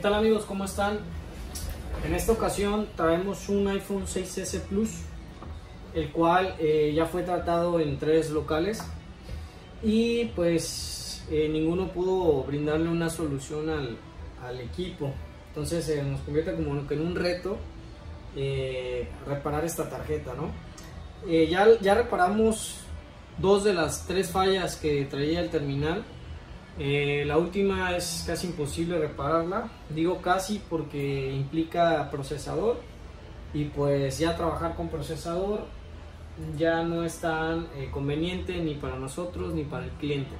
tal amigos? ¿Cómo están? En esta ocasión traemos un iPhone 6S Plus, el cual ya fue tratado en 3 locales y pues ninguno pudo brindarle una solución al equipo. Entonces nos convierte como que en un reto reparar esta tarjeta, ¿no? Ya reparamos 2 de las 3 fallas que traía el terminal. La última es casi imposible repararla, digo casi porque implica procesador y pues ya trabajar con procesador ya no es tan conveniente ni para nosotros ni para el cliente.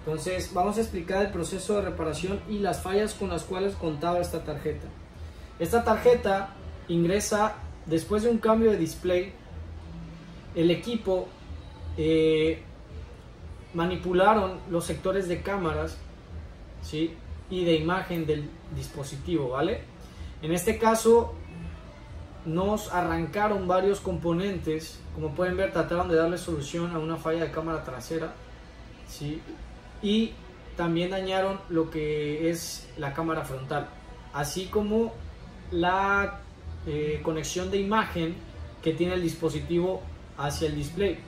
Entonces vamos a explicar el proceso de reparación y las fallas con las cuales contaba esta tarjeta. Esta tarjeta ingresa después de un cambio de display. El equipo manipularon los sectores de cámaras, ¿sí?, y de imagen del dispositivo, ¿vale? En este caso nos arrancaron varios componentes. Como pueden ver, trataron de darle solución a una falla de cámara trasera, ¿sí?, y también dañaron lo que es la cámara frontal, así como la conexión de imagen que tiene el dispositivo hacia el display.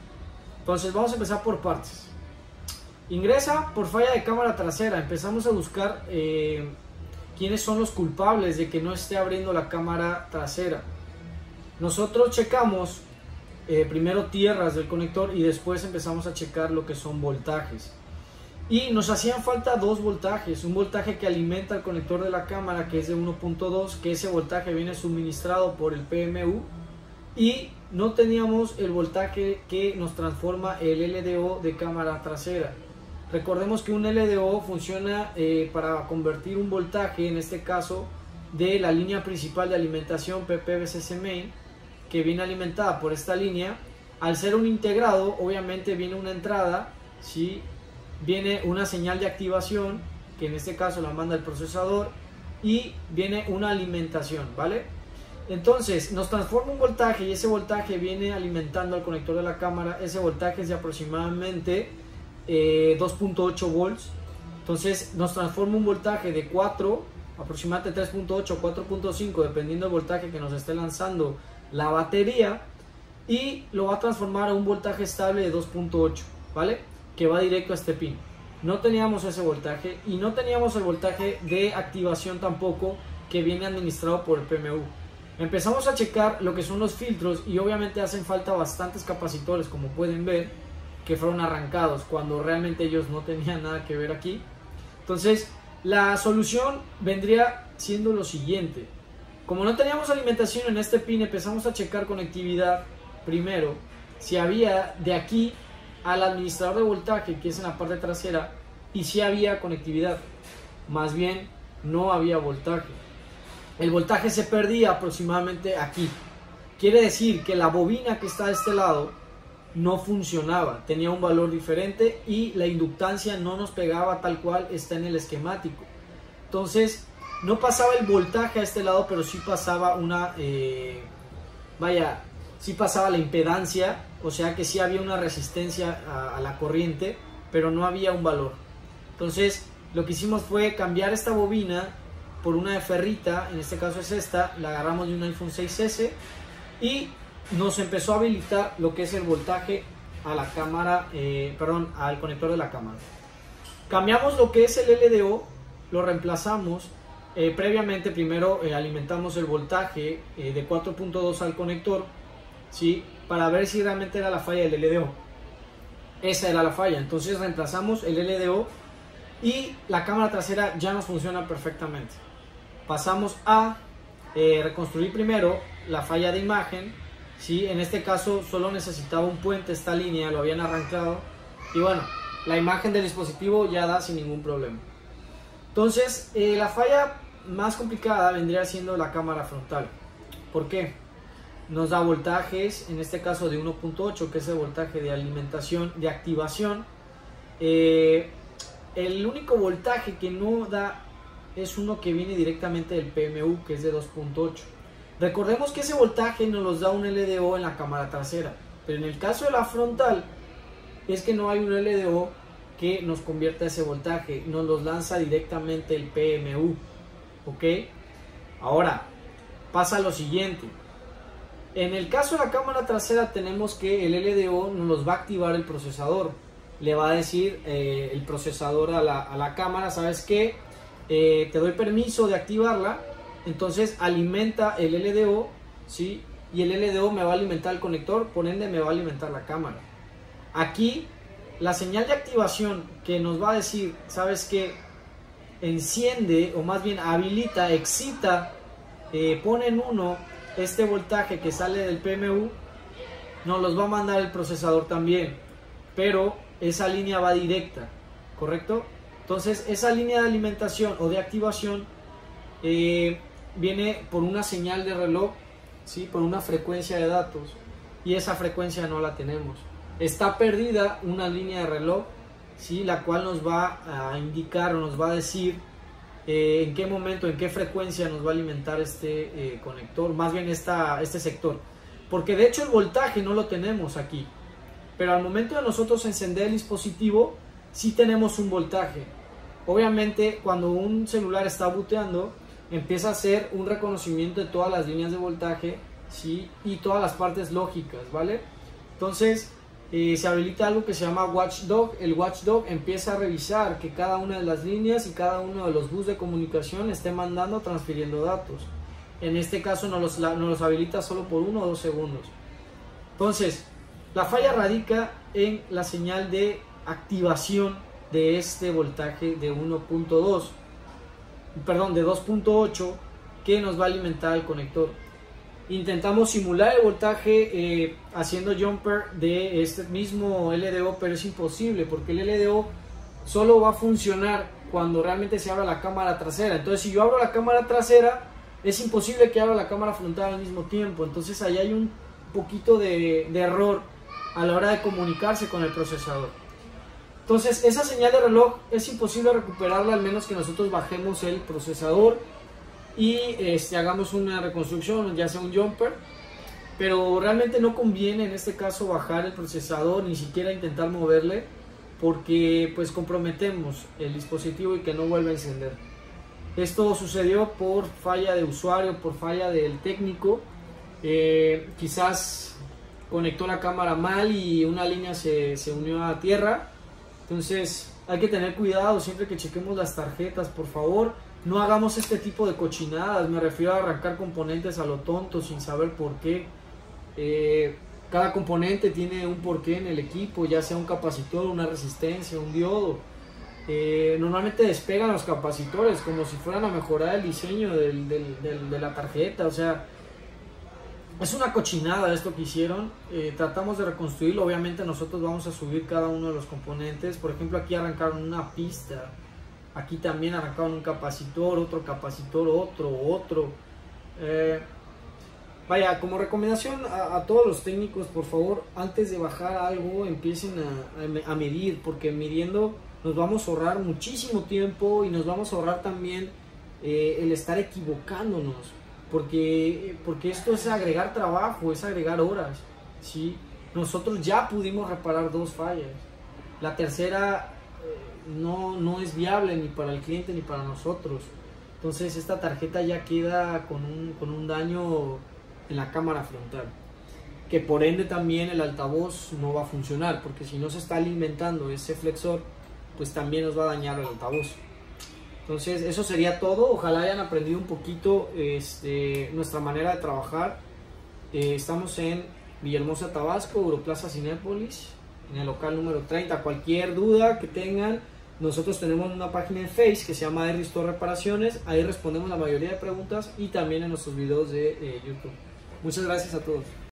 Entonces vamos a empezar por partes. Ingresa por falla de cámara trasera. Empezamos a buscar quiénes son los culpables de que no esté abriendo la cámara trasera. Nosotros checamos primero tierras del conector y después empezamos a checar lo que son voltajes. Y nos hacían falta 2 voltajes. Un voltaje que alimenta el conector de la cámara, que es de 1.2, que ese voltaje viene suministrado por el PMU. Y no teníamos el voltaje que nos transforma el LDO de cámara trasera. Recordemos que un LDO funciona para convertir un voltaje, en este caso de la línea principal de alimentación PPVCC Main, que viene alimentada por esta línea. Al ser un integrado, obviamente viene una entrada, ¿sí?, viene una señal de activación, que en este caso la manda el procesador, y viene una alimentación, ¿vale? Entonces nos transforma un voltaje y ese voltaje viene alimentando al conector de la cámara. Ese voltaje es de aproximadamente 2.8 volts. Entonces nos transforma un voltaje de 4, aproximadamente 3.8 o 4.5, dependiendo del voltaje que nos esté lanzando la batería, y lo va a transformar a un voltaje estable de 2.8, ¿vale?, que va directo a este pin. No teníamos ese voltaje y no teníamos el voltaje de activación tampoco, que viene administrado por el PMU. Empezamos a checar lo que son los filtros y obviamente hacen falta bastantes capacitores, como pueden ver, que fueron arrancados cuando realmente ellos no tenían nada que ver aquí. Entonces la solución vendría siendo lo siguiente: como no teníamos alimentación en este pin, empezamos a checar conectividad primero, si había de aquí al administrador de voltaje, que es en la parte trasera, y si había conectividad. Más bien no había voltaje. El voltaje se perdía aproximadamente aquí. Quiere decir que la bobina que está de este lado no funcionaba, tenía un valor diferente y la inductancia no nos pegaba tal cual está en el esquemático. Entonces no pasaba el voltaje a este lado, pero sí pasaba sí pasaba la impedancia, o sea que sí había una resistencia a la corriente, pero no había un valor. Entonces lo que hicimos fue cambiar esta bobina por una de ferrita, en este caso es esta, la agarramos de un iPhone 6S y nos empezó a habilitar lo que es el voltaje a la cámara, al conector de la cámara. Cambiamos lo que es el LDO, lo reemplazamos. Previamente primero alimentamos el voltaje de 4.2 al conector, ¿sí?, para ver si realmente era la falla del LDO. Esa era la falla. Entonces reemplazamos el LDO y la cámara trasera ya nos funciona perfectamente. Pasamos a reconstruir primero la falla de imagen, ¿sí? En este caso solo necesitaba un puente, esta línea lo habían arrancado y bueno, la imagen del dispositivo ya da sin ningún problema. Entonces la falla más complicada vendría siendo la cámara frontal. ¿Por qué? Nos da voltajes, en este caso de 1.8, que es el voltaje de alimentación, de activación. El único voltaje que no da es uno que viene directamente del PMU, que es de 2.8. Recordemos que ese voltaje nos los da un LDO en la cámara trasera, pero en el caso de la frontal es que no hay un LDO que nos convierta ese voltaje, nos los lanza directamente el PMU. ¿ok? Ahora pasa lo siguiente. En el caso de la cámara trasera tenemos que el LDO nos los va a activar el procesador. Le va a decir el procesador a la cámara, ¿sabes qué? Te doy permiso de activarla. Entonces alimenta el LDO, ¿sí? Y el LDO me va a alimentar el conector, por ende me va a alimentar la cámara. Aquí la señal de activación que nos va a decir, ¿sabes qué? Enciende, o más bien habilita, excita, pone en 1 este voltaje que sale del PMU, nos los va a mandar el procesador también, pero esa línea va directa, ¿correcto? Entonces esa línea de alimentación o de activación viene por una señal de reloj, ¿sí? Por una frecuencia de datos, y esa frecuencia no la tenemos. Está perdida una línea de reloj, ¿sí? La cual nos va a indicar o nos va a decir en qué momento, en qué frecuencia nos va a alimentar este conector, más bien este sector, porque de hecho el voltaje no lo tenemos aquí, pero al momento de nosotros encender el dispositivo sí tenemos un voltaje. Obviamente cuando un celular está booteando empieza a hacer un reconocimiento de todas las líneas de voltaje, ¿sí? Y todas las partes lógicas, ¿vale? Entonces se habilita algo que se llama Watchdog. El Watchdog empieza a revisar que cada una de las líneas y cada uno de los buses de comunicación esté mandando, transfiriendo datos. En este caso nos los habilita solo por 1 o 2 segundos. Entonces la falla radica en la señal de activación de este voltaje de 1.2, perdón, de 2.8 que nos va a alimentar el conector. Intentamos simular el voltaje haciendo jumper de este mismo LDO, pero es imposible porque el LDO solo va a funcionar cuando realmente se abra la cámara trasera. Entonces si yo abro la cámara trasera es imposible que abra la cámara frontal al mismo tiempo. Entonces ahí hay un poquito de error a la hora de comunicarse con el procesador. Entonces esa señal de reloj es imposible recuperarla al menos que nosotros bajemos el procesador y hagamos una reconstrucción, ya sea un jumper, pero realmente no conviene en este caso bajar el procesador, ni siquiera intentar moverle, porque pues comprometemos el dispositivo y que no vuelva a encender. Esto sucedió por falla de usuario, por falla del técnico, quizás conectó la cámara mal y una línea se unió a tierra. Entonces hay que tener cuidado siempre que chequemos las tarjetas, por favor. No hagamos este tipo de cochinadas, me refiero a arrancar componentes a lo tonto sin saber por qué. Cada componente tiene un porqué en el equipo, ya sea un capacitor, una resistencia, un diodo. Normalmente despegan los capacitores como si fueran a mejorar el diseño de la tarjeta, o sea, es una cochinada esto que hicieron. Tratamos de reconstruirlo, obviamente nosotros vamos a subir cada uno de los componentes. Por ejemplo, aquí arrancaron una pista. Aquí también arrancaron un capacitor, otro capacitor, otro. Vaya, como recomendación a todos los técnicos, por favor, antes de bajar algo, empiecen a medir, porque midiendo nos vamos a ahorrar muchísimo tiempo y nos vamos a ahorrar también el estar equivocándonos, porque esto es agregar trabajo, es agregar horas, ¿sí? Nosotros ya pudimos reparar 2 fallas, la tercera no es viable ni para el cliente ni para nosotros. Entonces esta tarjeta ya queda con un daño en la cámara frontal, que por ende también el altavoz no va a funcionar, porque si no se está alimentando ese flexor, pues también nos va a dañar el altavoz. Entonces eso sería todo. Ojalá hayan aprendido un poquito nuestra manera de trabajar. Estamos en Villahermosa, Tabasco, Europlaza Cinépolis, en el local número 30. Cualquier duda que tengan, nosotros tenemos una página en Face que se llama R-Store Reparaciones. Ahí respondemos la mayoría de preguntas y también en nuestros videos de YouTube. Muchas gracias a todos.